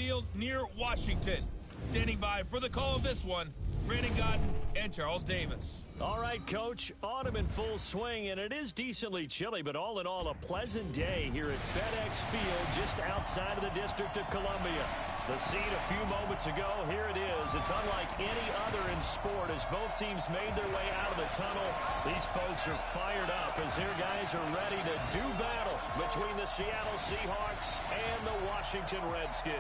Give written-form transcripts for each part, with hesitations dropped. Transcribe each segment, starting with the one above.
Field near Washington. Standing by for the call of this one, Brandon Godden and Charles Davis. All right, Coach, autumn in full swing, and it is decently chilly, but all in all, a pleasant day here at FedEx Field just outside of the District of Columbia. The scene a few moments ago, here it is. It's unlike any other in sport as both teams made their way out of the tunnel. These folks are fired up as their guys are ready to do battle between the Seattle Seahawks and the Washington Redskins.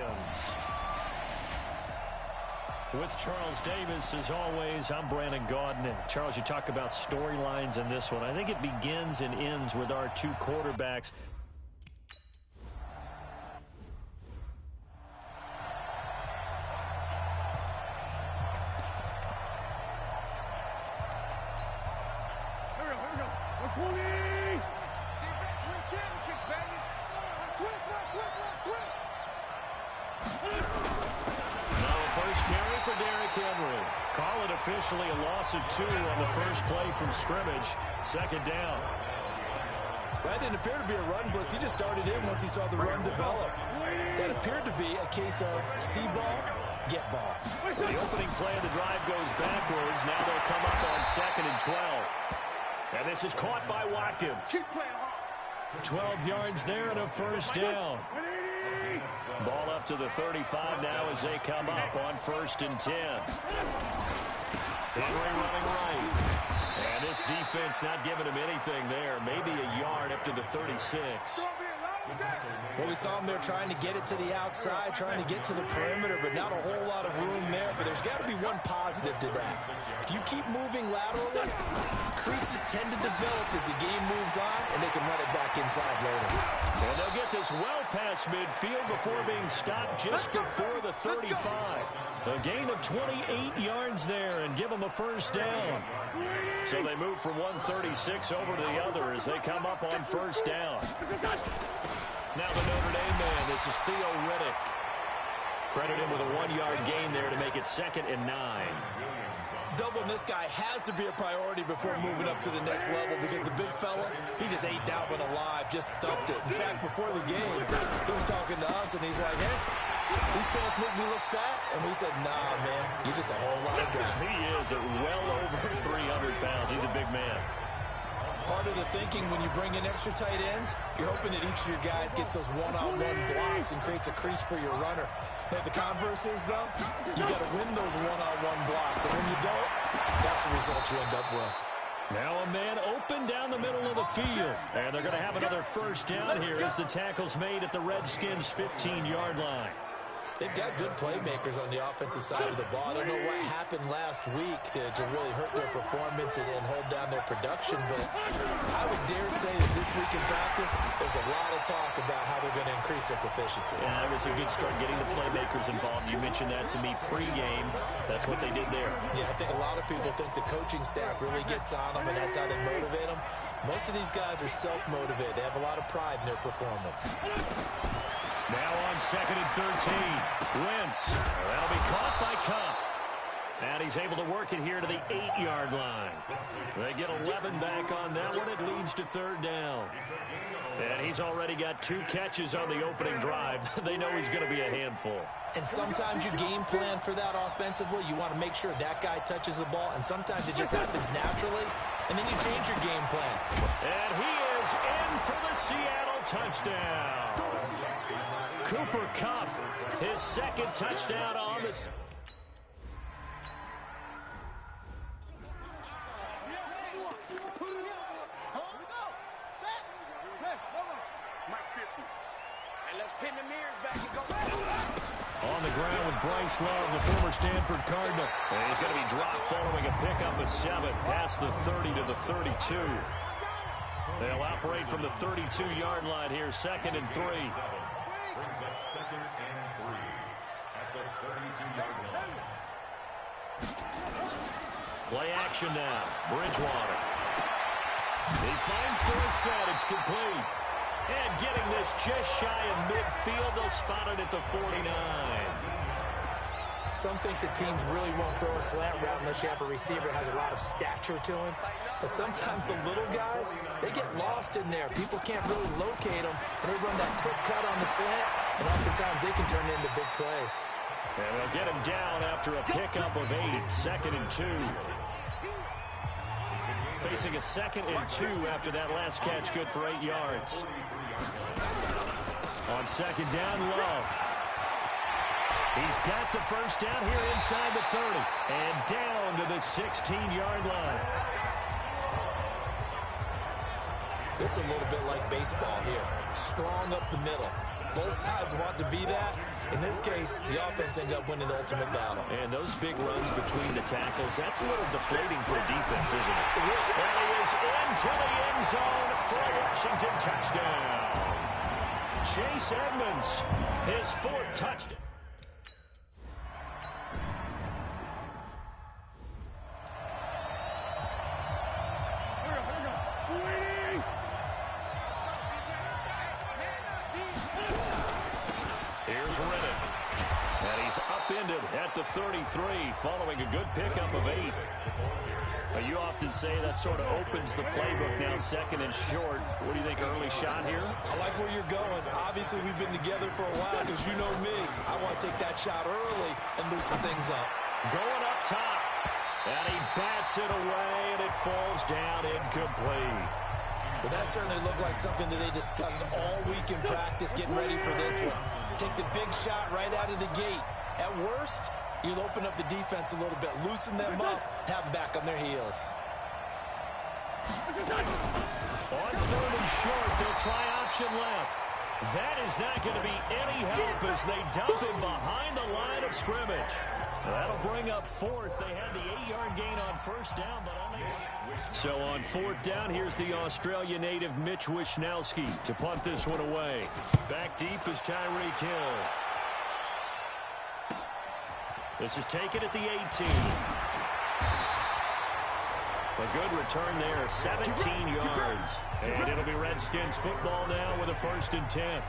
With Charles Davis, as always, I'm Brandon Gaudin. And Charles, you talk about storylines in this one. I think it begins and ends with our two quarterbacks. Officially a loss of 2 on the first play from scrimmage. Second down. That didn't appear to be a run blitz. He just started in once he saw the run develop. That appeared to be a case of see ball, get ball. The opening play of the drive goes backwards. Now they'll come up on 2nd and 12. And this is caught by Watkins. 12 yards there and a first down. Ball up to the 35 now as they come up on 1st and 10. Henry running right. And this defense not giving him anything there. Maybe a yard up to the 36. Well, we saw him there trying to get it to the outside, trying to get to the perimeter, but not a whole lot of room there. But there's got to be one positive to that. If you keep moving laterally, creases tend to develop as the game moves on, and they can run it back inside later. And they'll get this well past midfield before being stopped just before the 35. A gain of 28 yards there and give them a first down. So they move from 136 over to the other as they come up on 1st down. Now the Notre Dame man, this is Theo Riddick. Credit him with a 1-yard gain there to make it 2nd and 9. Doubling this guy has to be a priority before moving up to the next level because the big fella, he just ate that one alive, just stuffed it. In fact, before the game, he was talking to us, and he's like, hey, these pants make me look fat. And we said, nah, man, you're just a whole lot of guy. He is at well over 300 pounds. He's a big man. Part of the thinking when you bring in extra tight ends, you're hoping that each of your guys gets those one-on-one blocks and creates a crease for your runner. Now, the converse is, though, you got to win those one-on-one blocks. And when you don't, that's the result you end up with. Now a man open down the middle of the field. And they're going to have another first down here as the tackle's made at the Redskins' 15-yard line. They've got good playmakers on the offensive side of the ball. I don't know what happened last week to really hurt their performance and hold down their production, but I would dare say that this week in practice, there's a lot of talk about how they're going to increase their proficiency. Yeah, it was a good start getting the playmakers involved. You mentioned that to me pregame. That's what they did there. Yeah, I think a lot of people think the coaching staff really gets on them, and that's how they motivate them. Most of these guys are self-motivated. They have a lot of pride in their performance. Now on 2nd and 13. Wentz. That'll be caught by Cup. And he's able to work it here to the 8-yard line. They get 11 back on that one. It leads to 3rd down. And he's already got 2 catches on the opening drive. They know he's going to be a handful. And sometimes you game plan for that offensively. You want to make sure that guy touches the ball. And sometimes it just happens naturally. And then you change your game plan. And he is in for the Seattle touchdown. Cooper Kupp, his 2nd touchdown on this. On the ground with Bryce Love, the former Stanford Cardinal. And he's going to be dropped following a pickup of 7 past the 30 to the 32. They'll operate from the 32-yard line here, 2nd and 3. Brings up 2nd and 3 at the 32-yard line. Play action now. Bridgewater. He finds Dorsett. It's complete. And getting this just shy of midfield. They'll spot it at the 49. Some think the teams really won't throw a slant route unless you have a receiver that has a lot of stature to him. But sometimes the little guys, they get lost in there. People can't really locate them, and they run that quick cut on the slant, And oftentimes they can turn into big plays. And they'll get him down after a pickup of 8, 2nd and 2. Facing a 2nd and 2 after that last catch, good for 8 yards. On 2nd down, Love. He's got the first down here inside the 30 and down to the 16-yard line. This is a little bit like baseball here. Strong up the middle. Both sides want to be that. In this case, the offense ended up winning the ultimate battle. And those big runs between the tackles, that's a little deflating for a defense, isn't it? And he is into the end zone for a Washington touchdown. Chase Edmonds, his 4th touchdown. Here's Rennan. And he's upended at the 33 following a good pickup of 8. You often say that sort of opens the playbook now, 2nd and short. What do you think, early shot here? I like where you're going. Obviously, we've been together for a while because you know me. I want to take that shot early and loosen things up. Going up top. And he bats it away, and it falls down incomplete. But that certainly looked like something that they discussed all week in practice, getting ready for this one. Take the big shot right out of the gate. At worst, you'll open up the defense a little bit, loosen them up, have them back on their heels. On 3rd and short, they'll try option left. That is not going to be any help as they dump him behind the line of scrimmage. That'll bring up 4th. They had the 8-yard gain on 1st down, but unable. So on 4th down, here's the Australia native Mitch Wishnowsky to punt this one away. Back deep is Tyreek Hill. This is taken at the 18. A good return there, 17 yards. And it'll be Redskins football now with a 1st and 10.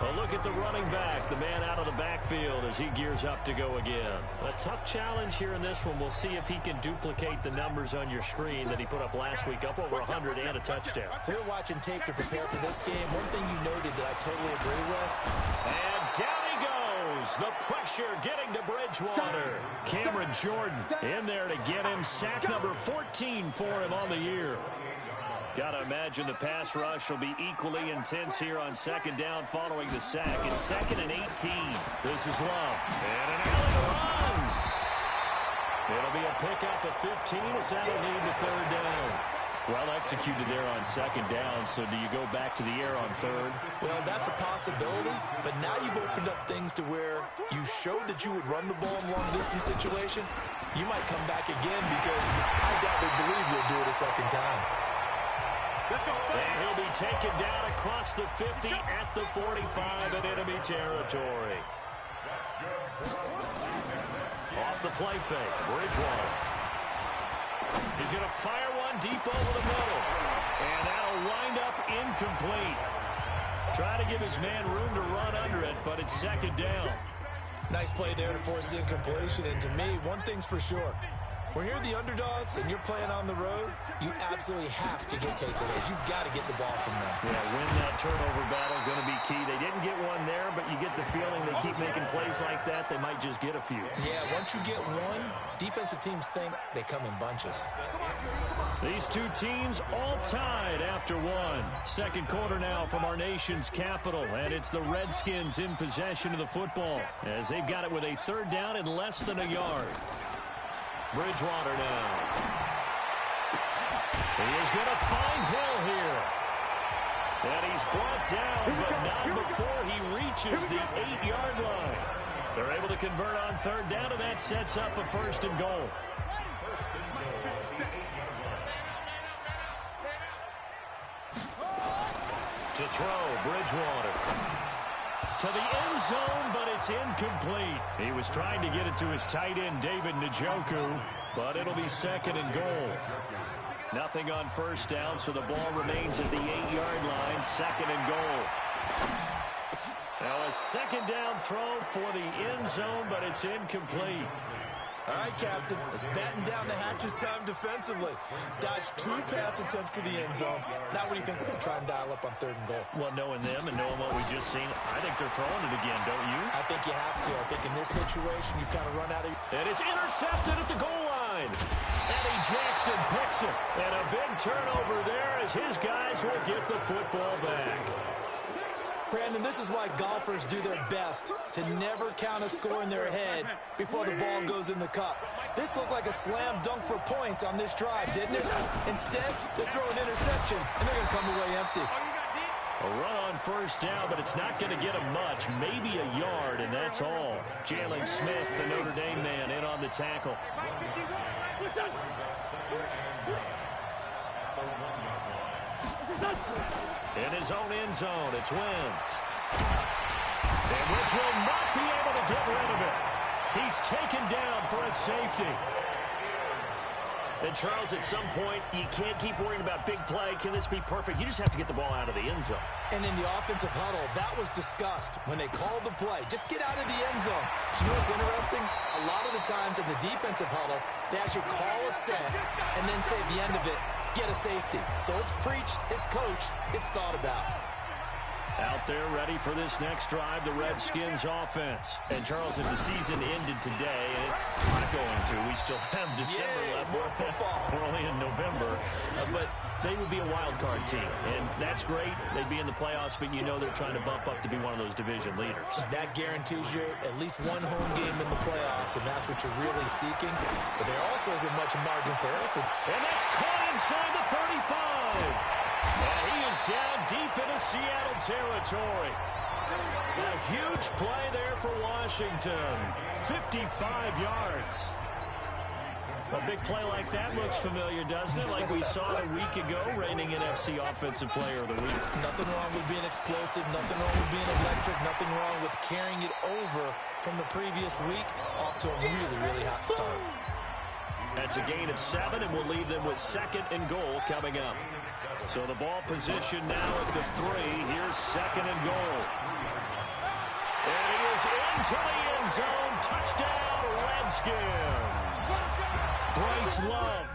A look at the running back, the man out of the backfield as he gears up to go again. A tough challenge here in this one. We'll see if he can duplicate the numbers on your screen that he put up last week, up over 100 and a touchdown. We're watching tape to prepare for this game. One thing you noted that I totally agree with. And down he goes. The pressure getting to Bridgewater. Cameron Jordan in there to get him. Sack number 14 for him on the year. Got to imagine the pass rush will be equally intense here on 2nd down following the sack. It's 2nd and 18. This is Love. And an alley run. It'll be a pickup of 15 as that'll lead to 3rd down. Well executed there on 2nd down, so do you go back to the air on 3rd? Well, that's a possibility, but now you've opened up things to where you showed that you would run the ball in long-distance situation. You might come back again because I doubtly believe you'll do it a 2nd time. And he'll be taken down across the 50 at the 45 in enemy territory. Off the play fake, Bridgewater. He's going to fire one deep over the middle. And that'll wind up incomplete. Try to give his man room to run under it, but it's 2nd down. Nice play there to force the incompletion. And to me, one thing's for sure. When you're the underdogs and you're playing on the road, you absolutely have to get takeaways. You've got to get the ball from them. Yeah, win that turnover battle, going to be key. They didn't get one there, but you get the feeling they keep making plays like that, they might just get a few. Yeah, once you get one, defensive teams think they come in bunches. These two teams all tied after one. 2nd quarter now from our nation's capital, and it's the Redskins in possession of the football as they've got it with a 3rd down and less than a yard. Bridgewater now. He is going to find Hill here. And he's brought down, but not before he reaches the 8-yard line. They're able to convert on 3rd down, and that sets up a 1st and goal. To throw, Bridgewater. To the end zone, but it's incomplete. He was trying to get it to his tight end, David Njoku, but it'll be 2nd and goal. Nothing on 1st down, so the ball remains at the 8-yard line, 2nd and goal. Now a 2nd down throw for the end zone, but it's incomplete. All right, Captain, let's batten down the hatches time defensively. Dodged 2 pass attempts to the end zone. Now what do you think they're going to try and dial up on 3rd and goal? Well, knowing them and knowing what we just seen, I think they're throwing it again, don't you? I think you have to. I think in this situation, you kind of run out of... And it's intercepted at the goal line. Eddie Jackson picks it. And a big turnover there as his guys will get the football back. Brandon, this is why golfers do their best to never count a score in their head before the ball goes in the cup. This looked like a slam dunk for points on this drive, didn't it? Instead, they throw an interception, and they're going to come away empty. A run on 1st down, but it's not going to get him much. Maybe a yard, and that's all. Jalen Smith, the Notre Dame man, in on the tackle. In his own end zone, it's Wentz. And Wentz will not be able to get rid of it. He's taken down for a safety. And, Charles, at some point, you can't keep worrying about big play. Can this be perfect? You just have to get the ball out of the end zone. And in the offensive huddle, that was discussed when they called the play. Just get out of the end zone. You know what's interesting? A lot of the times in the defensive huddle, they actually call a set and then say at the end of it, get a safety. So it's preached, it's coached, it's thought about. Out there ready for this next drive, the Redskins offense. And, Charles, if the season ended today, and it's not going to, we still have December left. More football. We're only in November. But they would be a wild card team, and that's great. They'd be in the playoffs, but you know they're trying to bump up to be one of those division leaders. That guarantees you at least one home game in the playoffs, and that's what you're really seeking. But there also isn't much margin for error. And that's caught inside the 35. And he is down deep into Seattle territory. A huge play there for Washington. 55 yards. A big play like that looks familiar, doesn't it? Like we saw a week ago, reigning NFC Offensive Player of the Week. Nothing wrong with being explosive. Nothing wrong with being electric. Nothing wrong with carrying it over from the previous week off to a really, really hot start. That's a gain of 7, and we'll leave them with 2nd and goal coming up. So the ball position now at the 3. Here's 2nd and goal. And he is into the end zone. Touchdown, Redskins. Bryce Love.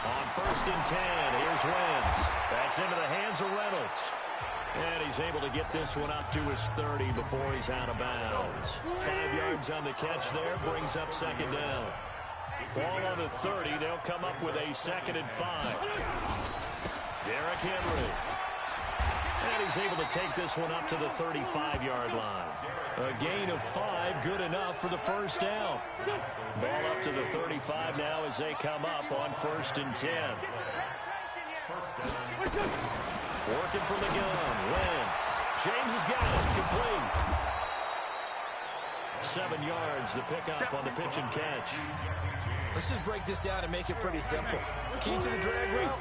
On 1st and 10, here's Wentz. That's into the hands of Reynolds. And he's able to get this one up to his 30 before he's out of bounds. 5 yards on the catch there, brings up 2nd down. Ball on the 30, they'll come up with a 2nd and 5. Derrick Henry. And he's able to take this one up to the 35-yard line. A gain of 5, good enough for the 1st down. Ball up to the 35 now as they come up on 1st and 10. Working from the gun, Wentz. James has got it, complete. 7 yards, the pickup on the pitch and catch. Let's just break this down and make it pretty simple. Key to the drag route,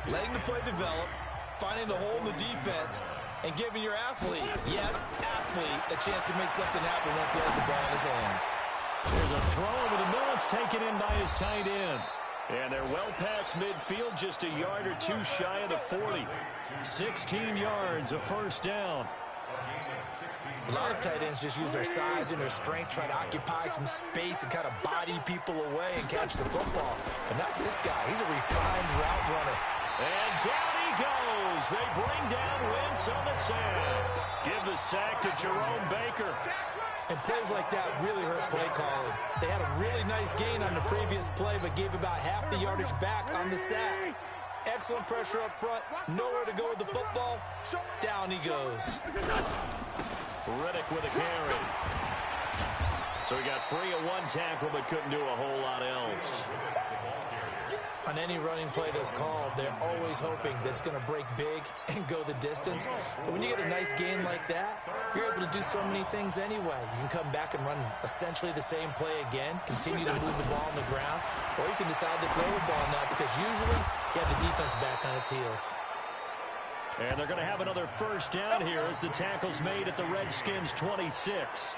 letting the play develop, finding the hole in the defense, and giving your athlete, yes, athlete, a chance to make something happen once he has the ball in his hands. There's a throw over the middle. It's taken in by his tight end. And they're well past midfield, just a yard or 2 shy of the 40. 16 yards, a 1st down. A lot of tight ends just use their size and their strength, try to occupy some space and kind of body people away and catch the football. But not this guy. He's a refined route runner. And down he goes. They bring down Wentz on the sack. Give the sack to Jerome Baker. And plays like that really hurt play calling. They had a really nice gain on the previous play, but gave about half the yardage back on the sack. Excellent pressure up front. Nowhere to go with the football. Down he goes. Riddick with a carry. So he got free of 1 tackle, but couldn't do a whole lot else. On any running play that's called, they're always hoping that it's going to break big and go the distance. But when you get a nice gain like that, you're able to do so many things anyway. You can come back and run essentially the same play again, continue to move the ball on the ground, or you can decide to throw the ball now because usually you have the defense back on its heels. And they're going to have another 1st down here as the tackle's made at the Redskins' 26.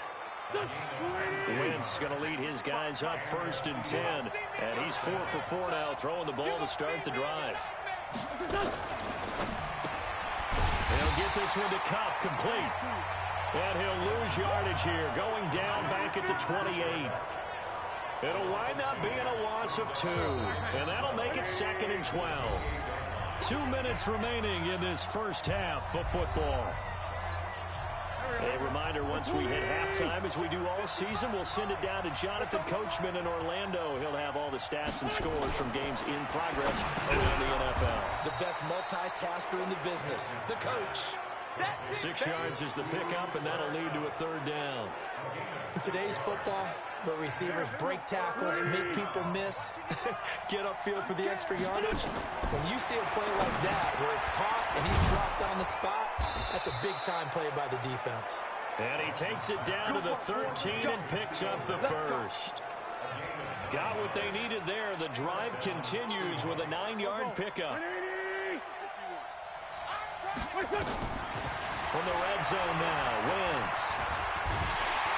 Wentz going to lead his guys up 1st and 10. And he's 4 for 4 now, throwing the ball to start the drive. He'll get this one to Cup, complete. And he'll lose yardage here, going down back at the 28. It'll wind up being a loss of 2. And that'll make it 2nd and 12. 2 minutes remaining in this first half of football. A reminder, once we hit halftime, as we do all season, we'll send it down to Jonathan Coachman in Orlando. He'll have all the stats and scores from games in progress around the NFL. The best multitasker in the business, the coach. 6 yards is the pickup, and that'll lead to a 3rd down. In today's football, where receivers break tackles, make people miss, get upfield for the extra yardage, when you see a play like that where it's caught and he's dropped on the spot, that's a big-time play by the defense. And he takes it down to the 13 and picks up the 1st. Got what they needed there. The drive continues with a 9-yard pickup. From the red zone now, Wentz.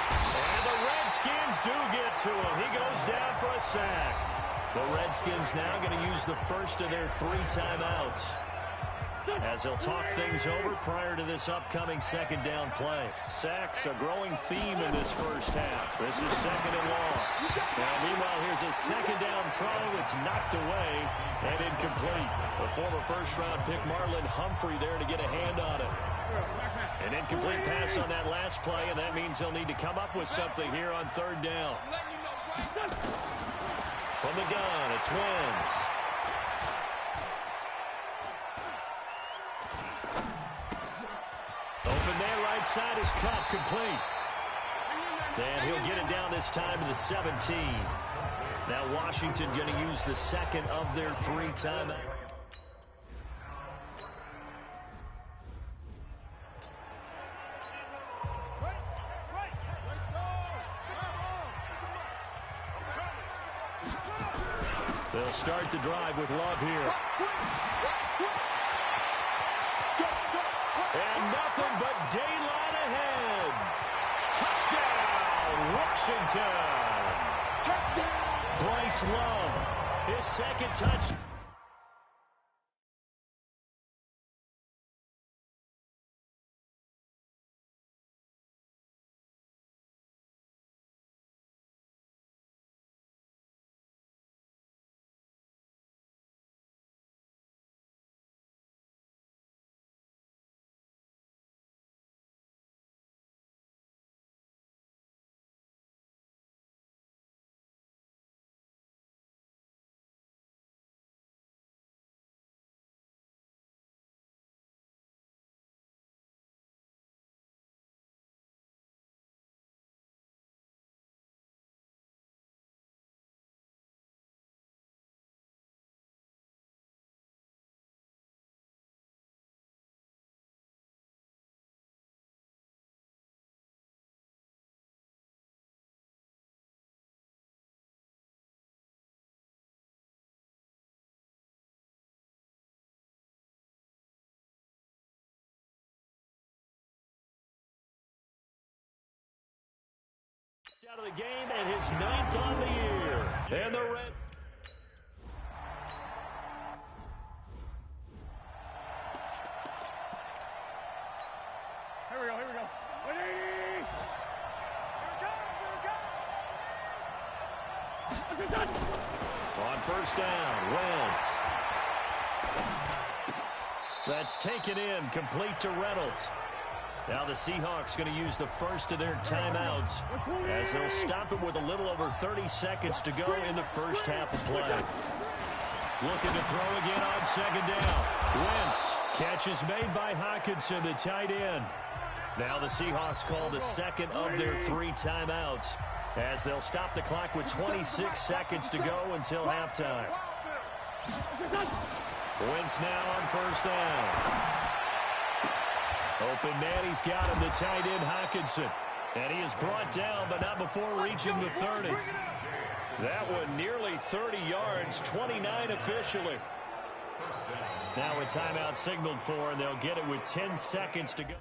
And the Redskins do get to him. He goes down for a sack. The Redskins now going to use the first of their 3 timeouts, as they'll talk things over prior to this upcoming 2nd down play. Sacks, a growing theme in this first half. This is 2nd and long. Now, meanwhile, here's a 2nd down throw. It's knocked away and incomplete. The former first-round pick Marlon Humphrey there to get a hand on it. An incomplete pass on that last play, and that means they'll need to come up with something here on 3rd down. From the gun, it's Wentz. Open there, right side is Cup, complete. And he'll get it down this time to the 17. Now Washington going to use the 2nd of their 3 timeouts. They'll start the drive with Love here. And nothing but daylight ahead. Touchdown, Washington. Bryce Love, his 2nd touchdown. Out of the game and his 9th on the year. And the red. Here we go. 180. On 1st down, Wentz. That's taken in, complete to Reynolds. Now the Seahawks going to use the first of their timeouts, as they'll stop it with a little over 30 seconds to go in the first half of play. Looking to throw again on 2nd down. Wentz. Catch is made by Hockenson, the tight end. Now the Seahawks call the 2nd of their 3 timeouts, as they'll stop the clock with 26 seconds to go until halftime. Wentz now on 1st down. Open man, he's got him, the tight end Hockenson. And he is brought down, but not before reaching the 30. That one nearly 30 yards, 29 officially. Now a timeout signaled for, and they'll get it with 10 seconds to go.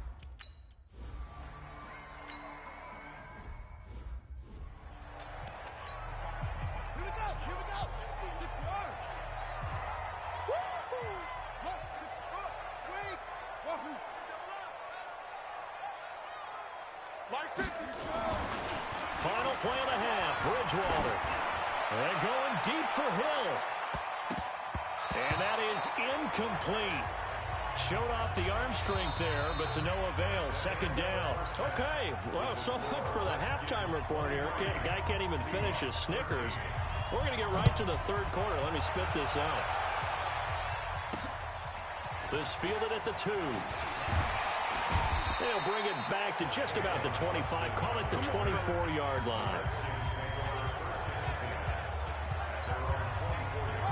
Bridgewater. And going deep for Hill. And that is incomplete. Showed off the arm strength there, but to no avail. Second down. Okay, well, so much for the halftime report here. Guy can't even finish his Snickers. We're going to get right to the third quarter. Let me spit this out. This fielded at the 2. They'll bring it back to just about the 25. Call it the 24-yard line.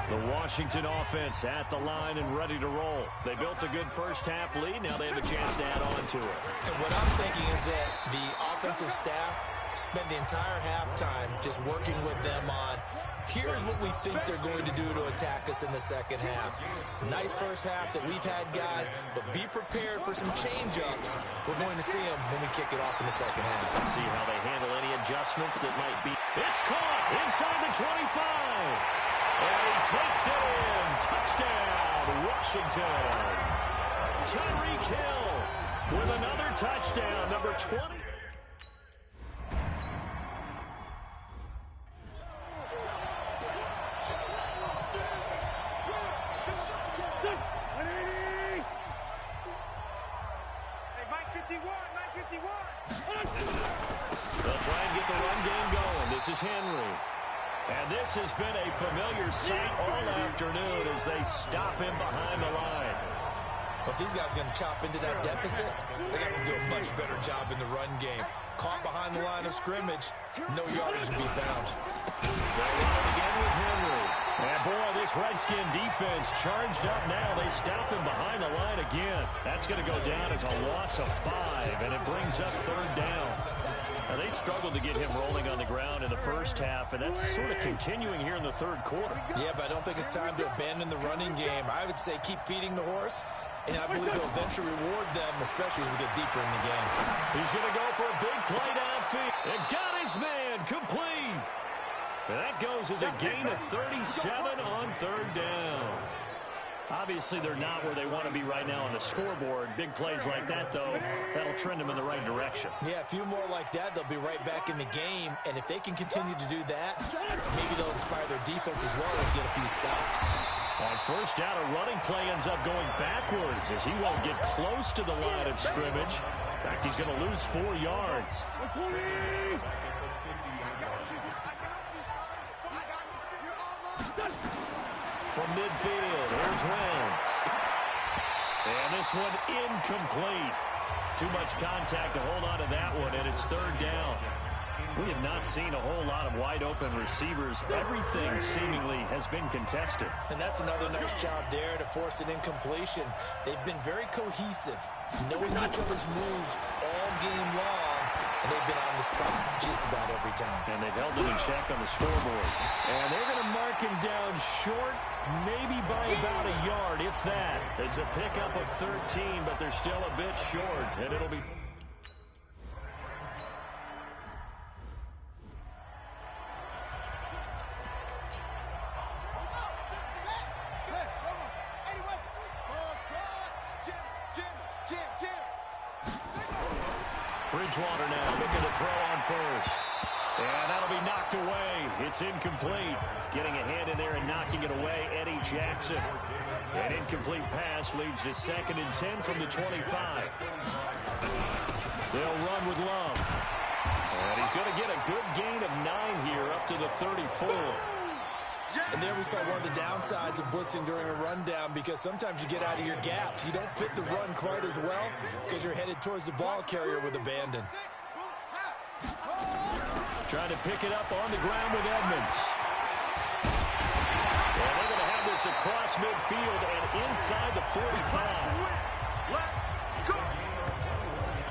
The Washington offense at the line and ready to roll. They built a good first-half lead. Now they have a chance to add on to it. And what I'm thinking is that the offensive staff spent the entire halftime just working with them on, here's what we think they're going to do to attack us in the second half. Nice first half that we've had, guys, but be prepared for some change-ups. We're going to see them when we kick it off in the second half. See how they handle any adjustments that might be. It's caught inside the 25. And he takes it in. Touchdown, Washington. Tyreek Hill with another touchdown, number 20. They'll try and get the run game going. This is Henry. And this has been a familiar sight all afternoon as they stop him behind the line. But these guys are going to chop into that deficit. They got to do a much better job in the run game. Caught behind the line of scrimmage, no yardage to be found. They'll run it again with Henry. And boy, this Redskin defense charged up now. They stop him behind the line again. That's going to go down as a loss of 5, and it brings up third down. Now, they struggled to get him rolling on the ground in the first half, and that's sort of continuing here in the third quarter. Yeah, but I don't think it's time to abandon the running game. I would say keep feeding the horse, and I believe he'll eventually reward them, especially as we get deeper in the game. He's going to go for a big play downfield. And got his man complete. And that goes as a gain of 37 on third down. Obviously, they're not where they want to be right now on the scoreboard. Big plays like that, though, that'll trend them in the right direction. Yeah, a few more like that, they'll be right back in the game. And if they can continue to do that, maybe they'll inspire their defense as well and get a few stops. On first down, a running play ends up going backwards as he won't get close to the line of scrimmage. In fact, he's going to lose 4 yards. From midfield, here's Wentz. And this one incomplete. Too much contact to hold on to that one, and it's third down. We have not seen a whole lot of wide-open receivers. Everything seemingly has been contested. And that's another nice job there to force an incompletion. They've been very cohesive, knowing each other's moves all game long, and they've been on the spot just about every time. And they've held it in check on the scoreboard. And they're going to mark him down short, maybe by about a yard, if that. It's a pickup of 13, but they're still a bit short, and it'll be... Bridgewater now looking to throw on first. And that'll be knocked away. It's incomplete. Getting a hand in there and knocking it away, Eddie Jackson. An incomplete pass leads to 2nd and 10 from the 25. They'll run with Love. And he's going to get a good gain of 9 here up to the 34. And there we saw one of the downsides of blitzing during a rundown, because sometimes you get out of your gaps. You don't fit the run quite as well because you're headed towards the ball carrier with abandon. Trying to pick it up on the ground with Edmonds. And they're going to have this across midfield and inside the 45.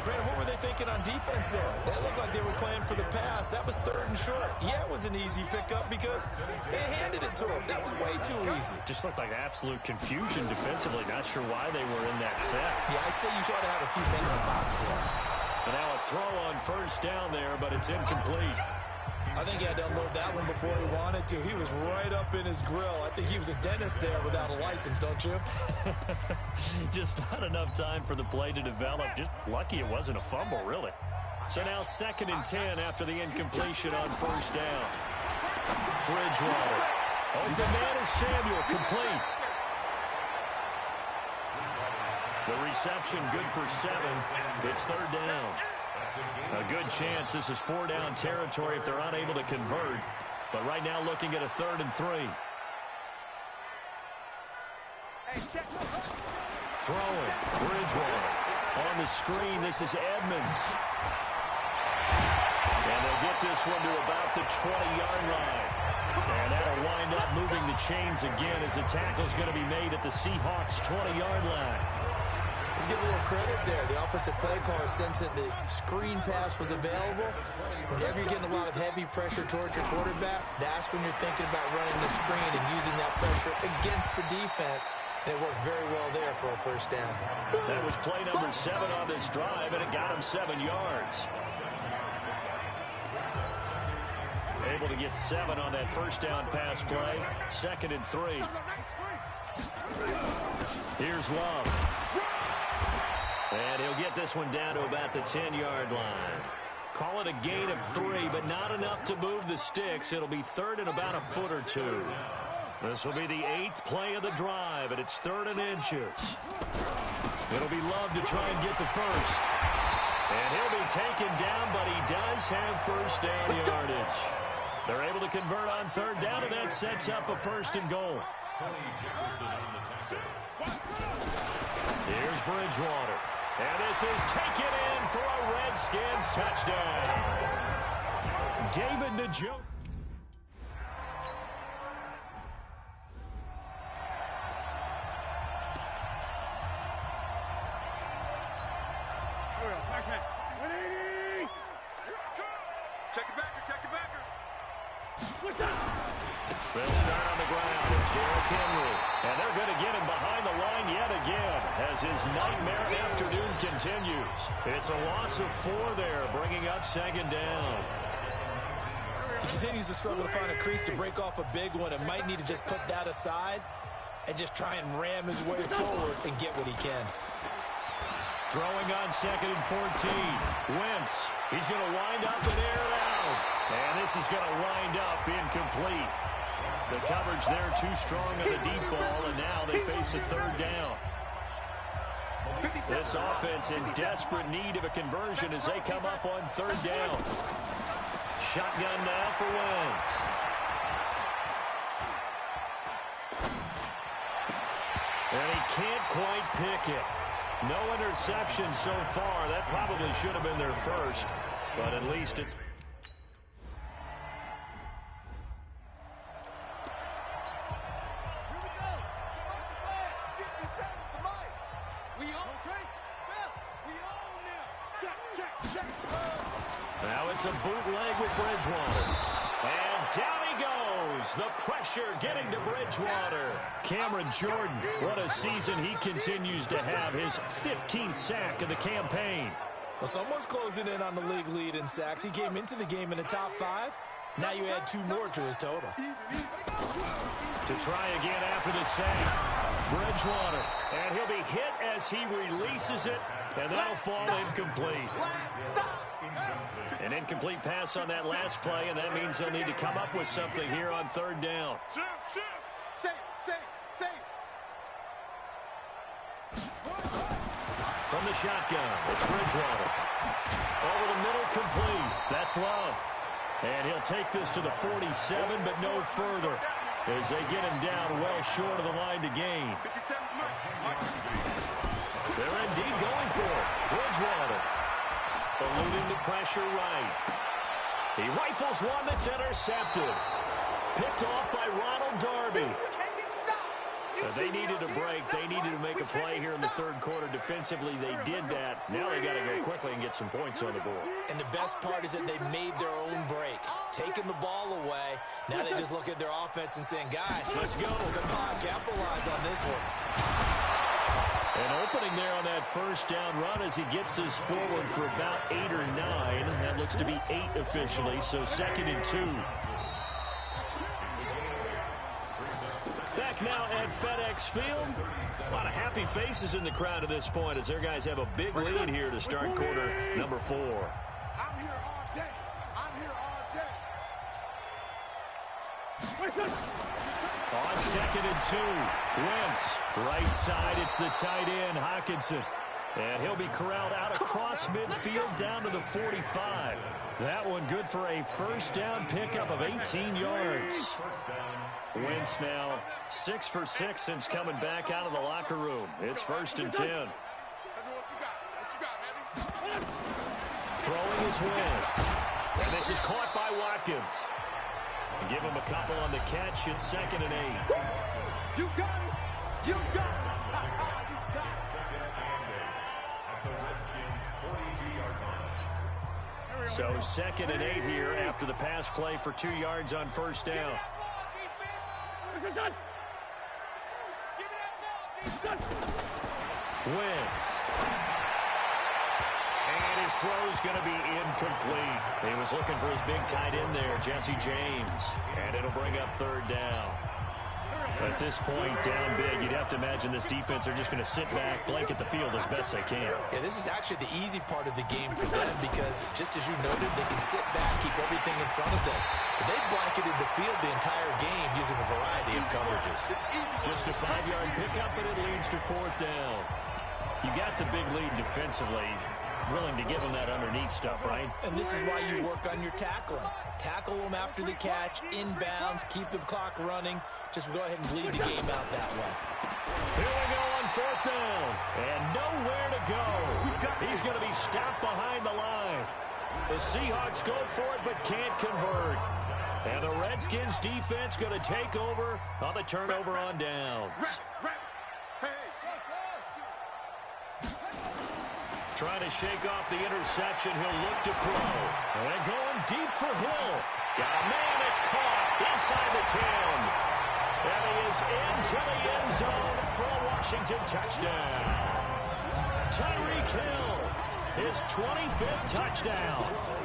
Brandon, what were they thinking on defense there? It looked like they were playing for the pass. That was 3rd and short. Yeah, it was an easy pickup because they handed it to him. That was way too easy. Just looked like absolute confusion defensively. Not sure why they were in that set. Yeah, I'd say you try to have a few men in the box there. And now a throw on first down there, but it's incomplete. I think he had to unload that one before he wanted to. He was right up in his grill. I think he was a dentist there without a license, don't you? Just not enough time for the play to develop. Just lucky it wasn't a fumble, really. So now 2nd and 10 after the incompletion on first down. Bridgewater. Open man is Samuel, complete. The reception good for 7. It's third down. A good chance this is 4-down territory if they're unable to convert. But right now looking at a 3rd and 3. Throwing. Bridgewater. On the screen, this is Edmonds. And they'll get this one to about the 20-yard line. And that'll wind up moving the chains again as the tackle's going to be made at the Seahawks' 20-yard line. Let's give a little credit there. The offensive play caller sensed that the screen pass was available. Whenever you're getting a lot of heavy pressure towards your quarterback, that's when you're thinking about running the screen and using that pressure against the defense. And it worked very well there for a first down. That was play number 7 on this drive, and it got him 7 yards. Able to get 7 on that first down pass play. 2nd and 3. Here's Love. And he'll get this one down to about the 10-yard line. Call it a gain of 3, but not enough to move the sticks. It'll be 3rd and about a foot or 2. This will be the 8th play of the drive, and it's 3rd and inches. It'll be Love to try and get the first. And he'll be taken down, but he does have first down yardage. They're able to convert on 3rd down, and that sets up a 1st and goal. Here's Bridgewater. And this is taken in for a Redskins touchdown. David Njoku. Check it backer. They'll start on the ground. It's Derrick Henry. And they're going to get him behind the line yet again as his nightmare afternoon continues. It's a loss of 4 there, bringing up 2nd down. He continues to struggle to find a crease to break off a big one and might need to just put that aside and just try and ram his way forward and get what he can. Throwing on 2nd and 14. Wentz. He's going to wind up and air it out. And this is going to wind up incomplete. The coverage there too strong on the deep ball, and now they face a 3rd down. This offense in desperate need of a conversion as they come up on 3rd down. Shotgun now for Wentz. And he can't quite pick it. No interception so far. That probably should have been their first, but at least it's... Now it's a bootleg with Bridgewater. And down he goes. The pressure getting to Bridgewater. Cameron Jordan, what a season he continues to have. His 15th sack of the campaign. Well, someone's closing in on the league lead in sacks. He came into the game in the top 5. Now you add 2 more to his total. To try again after the sack. Bridgewater. And he'll be hit as he releases it. And that'll fall incomplete. An incomplete pass on that last play, and that means they'll need to come up with something here on 3rd down. From the shotgun, it's Bridgewater. Over the middle, complete. That's Love. And he'll take this to the 47, but no further, as they get him down well short of the line to gain. They're indeed going for it. Bridgewater. Eluding the pressure right. He rifles one that's intercepted. Picked off by Ronald Darby. They needed a break. They needed to make a play here in the 3rd quarter. Defensively, they did that. Now they got to go quickly and get some points on the board. And the best part is that they made their own break. Taking the ball away. Now they just look at their offense and saying, guys, let's go. Come on, capitalize on this one. An opening there on that first down run as he gets this forward for about 8 or 9. That looks to be 8 officially, so 2nd and 2. Back now at FedEx Field. A lot of happy faces in the crowd at this point as their guys have a big lead here to start quarter number 4. I'm here all day. On 2nd and 2, Wentz. Right side, it's the tight end, Hockenson. And he'll be corralled out across midfield down to the 45. That one good for a first down pickup of 18 yards. Wentz now 6 for 6 since coming back out of the locker room. It's 1st and 10. Throwing is Wentz. And this is caught by Watkins. Give him a couple on the catch. It's 2nd and 8. You got it. You got it. So 2nd and 8 here after the pass play for 2 yards on first down. Wentz. And his throw's going to be incomplete. He was looking for his big tight end there, Jesse James. And it'll bring up 3rd down. At this point, down big, you'd have to imagine this defense are just going to sit back, blanket the field as best they can. Yeah, this is actually the easy part of the game for them because, just as you noted, they can sit back, keep everything in front of them. But they've blanketed the field the entire game using a variety of coverages. Just a 5-yard pickup, and it leads to 4th down. You got the big lead defensively. Willing to give them that underneath stuff, right? And this is why you work on your tackling. Tackle them after the catch, inbounds, keep the clock running. Just go ahead and bleed the game out that way. Here we go on 4th down. And nowhere to go. He's going to be stopped behind the line. The Seahawks go for it but can't convert. And the Redskins defense going to take over on the turnover on downs. Trying to shake off the interception. He'll look to throw. And going deep for Hill. Got a man that's caught inside the 10. And he is into the end zone for a Washington touchdown. Tyreek Hill, his 25th touchdown.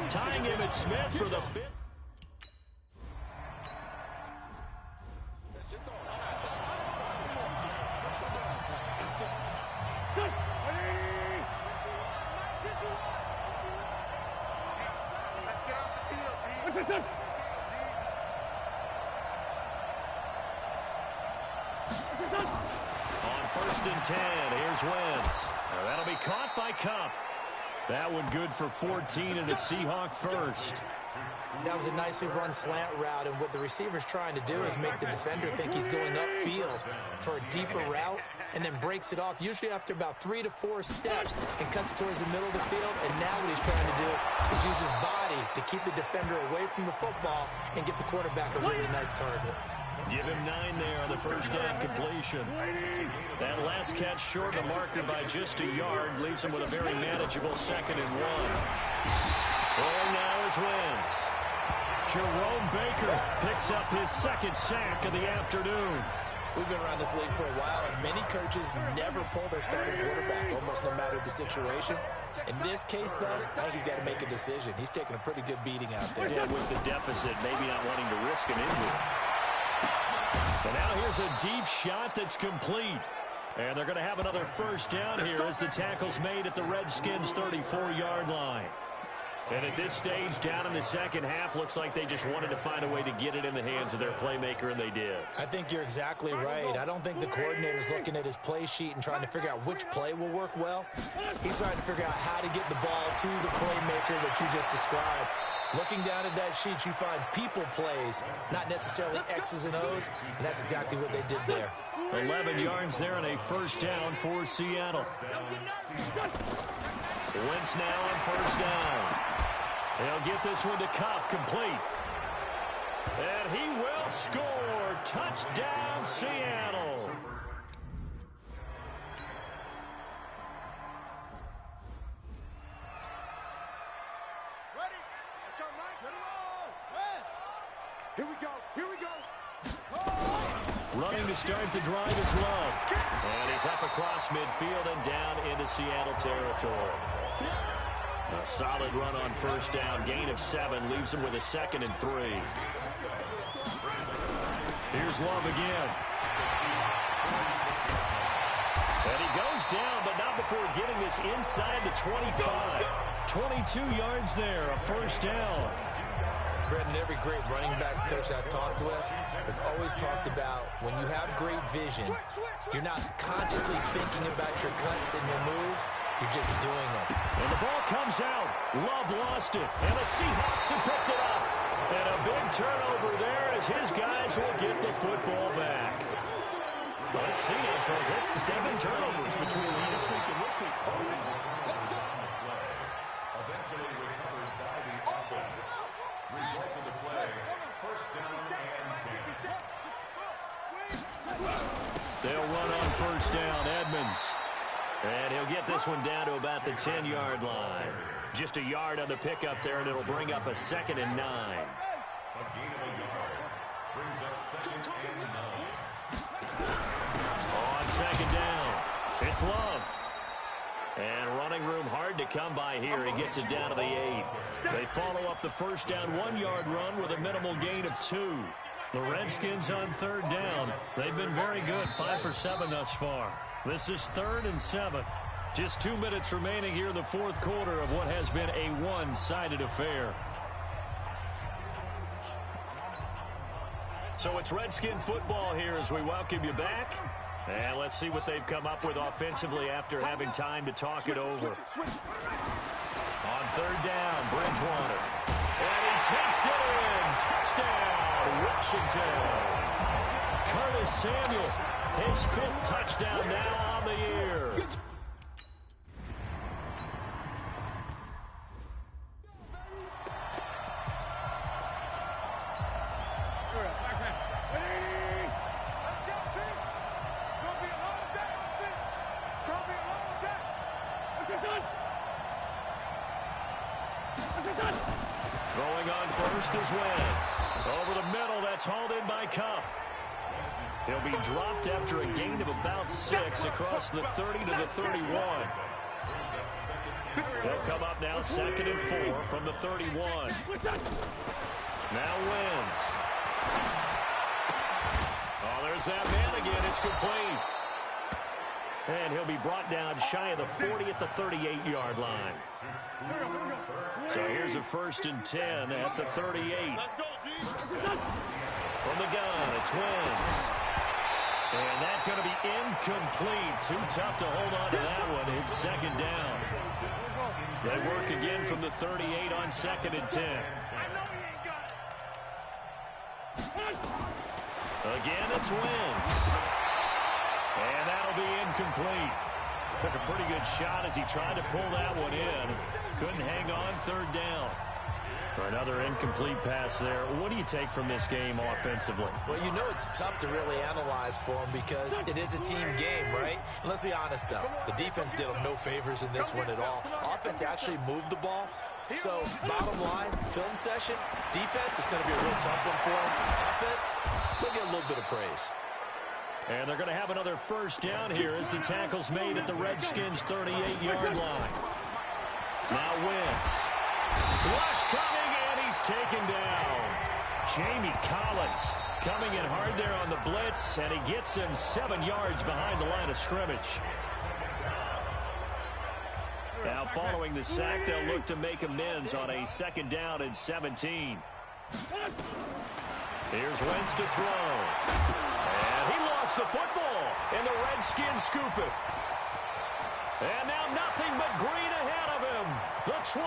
Tying him at Smith for the 5th. On 1st and 10, here's Wentz. That'll be caught by Kupp. That one good for 14 and a Seahawk first. That was a nicely run slant route, and what the receiver's trying to do is make the defender think he's going upfield for a deeper route and then breaks it off, usually after about 3 to 4 steps, and cuts towards the middle of the field. And now what he's trying to do is use his body to keep the defender away from the football and get the quarterback a really nice target. Give him 9 there on the first down completion. That last catch short of the marker by just a yard leaves him with a very manageable 2nd and 1. Throwing now is Wentz. Jerome Baker picks up his 2nd sack of the afternoon. We've been around this league for a while, and many coaches never pull their starting quarterback, almost no matter the situation. In this case, though, I think he's got to make a decision. He's taking a pretty good beating out there. Yeah, with the deficit, maybe not wanting to risk an injury. And now here's a deep shot that's complete. And they're going to have another first down here as the tackle's made at the Redskins' 34-yard line. And at this stage, down in the second half, looks like they just wanted to find a way to get it in the hands of their playmaker, and they did. I think you're exactly right. I don't think the coordinator's looking at his play sheet and trying to figure out which play will work well. He's trying to figure out how to get the ball to the playmaker that you just described. Looking down at that sheet, you find people plays, not necessarily X's and O's, and that's exactly what they did there. 11 yards there and a first down for Seattle. Wentz now on first down. They'll get this one to Kupp, complete. And he will score. Touchdown, Seattle. Ready? Let's go, Mike. Ready, roll. West. Here we go. Here we go. Running to start the drive is Love. And he's up across midfield and down into Seattle territory. A solid run on first down. Gain of 7 leaves him with a 2nd and 3. Here's Love again. And he goes down, but not before getting this inside the 25. 22 yards there, a first down. Brendan, every great running backs coach I've talked with has always talked about when you have great vision, you're not consciously thinking about your cuts and your moves, you're just doing them. And the ball comes out. Love lost it, and the Seahawks have picked it up. And a big turnover there as his guys will get the football back. Well, let's see now, Charles. That's 7 turnovers between last week and this week. Eventually recovered by the offense. Result of the play, first down and 10. They'll run on first down. Edmonds. And he'll get this one down to about the 10-yard line. Just a yard on the pickup there, and it'll bring up a 2nd and 9. A gain of a yard. Brings up 2nd and 9. On 2nd down, it's Love. And running room hard to come by here. He gets it down to the 8. They follow up the first down 1-yard run with a minimal gain of 2. The Redskins on 3rd down. They've been very good, 5 for 7 thus far. This is 3rd and 7. Just 2 minutes remaining here in the 4th quarter of what has been a one-sided affair. So it's Redskin football here as we welcome you back. And let's see what they've come up with offensively after having time to talk it over. On 3rd down, Bridgewater. And he takes it in. Touchdown, Washington. Curtis Samuel, his 5th touchdown now on the year. Throwing on first is Wentz. Over the middle, that's hauled in by Cup. He'll be dropped after a gain of about 6 across the 30 to the 31. They'll come up now 2nd and 4 from the 31. Now Wentz. Oh, there's that man again. It's complete. And he'll be brought down shy of the 40 at the 38-yard line. So here's a 1st and 10 at the 38. From the gun, it's Wentz. And that's going to be incomplete. Too tough to hold on to that one. It's 2nd down. They work again from the 38 on 2nd and 10. Again, it's Wentz. And that'll be incomplete. Took a pretty good shot as he tried to pull that one in. Couldn't hang on 3rd down. For another incomplete pass there. What do you take from this game offensively? Well, you know it's tough to really analyze for them because it is a team game, right? And let's be honest, though. The defense did them no favors in this one at all. Offense actually moved the ball. So, bottom line, film session, defense, it's going to be a real tough one for them. Offense, they'll get a little bit of praise. And they're going to have another first down here as the tackle's made at the Redskins' 38-yard line. Now Wentz. Rush coming, and he's taken down. Jamie Collins coming in hard there on the blitz, and he gets him 7 yards behind the line of scrimmage. Now following the sack, they'll look to make amends on a 2nd down and 17. Here's Wentz to throw. And he lost the football, and the Redskins scoop it. And now nothing but green ahead of him. The 20.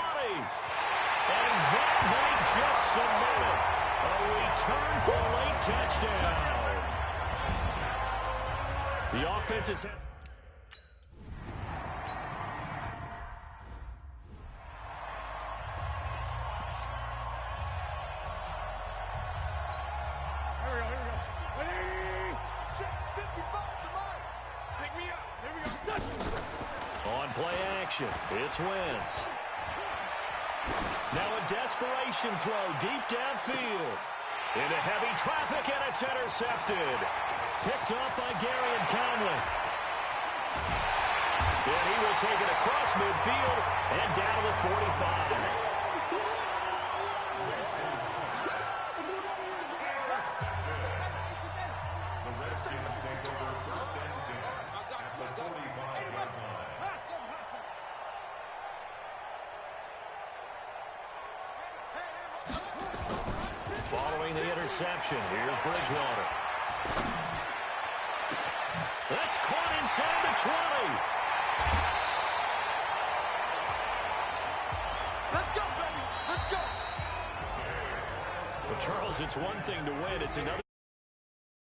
And that might just cement it. A return for a late touchdown. The offense is... On play action, it's Wentz. Now a desperation throw deep downfield. Into heavy traffic, and it's intercepted. Picked off by Gary and Conley. And he will take it across midfield and down to the 45. Following the interception, here's Bridgewater. That's caught inside the 20. Let's go, baby. Let's go. Well, Charles, it's one thing to win. It's another.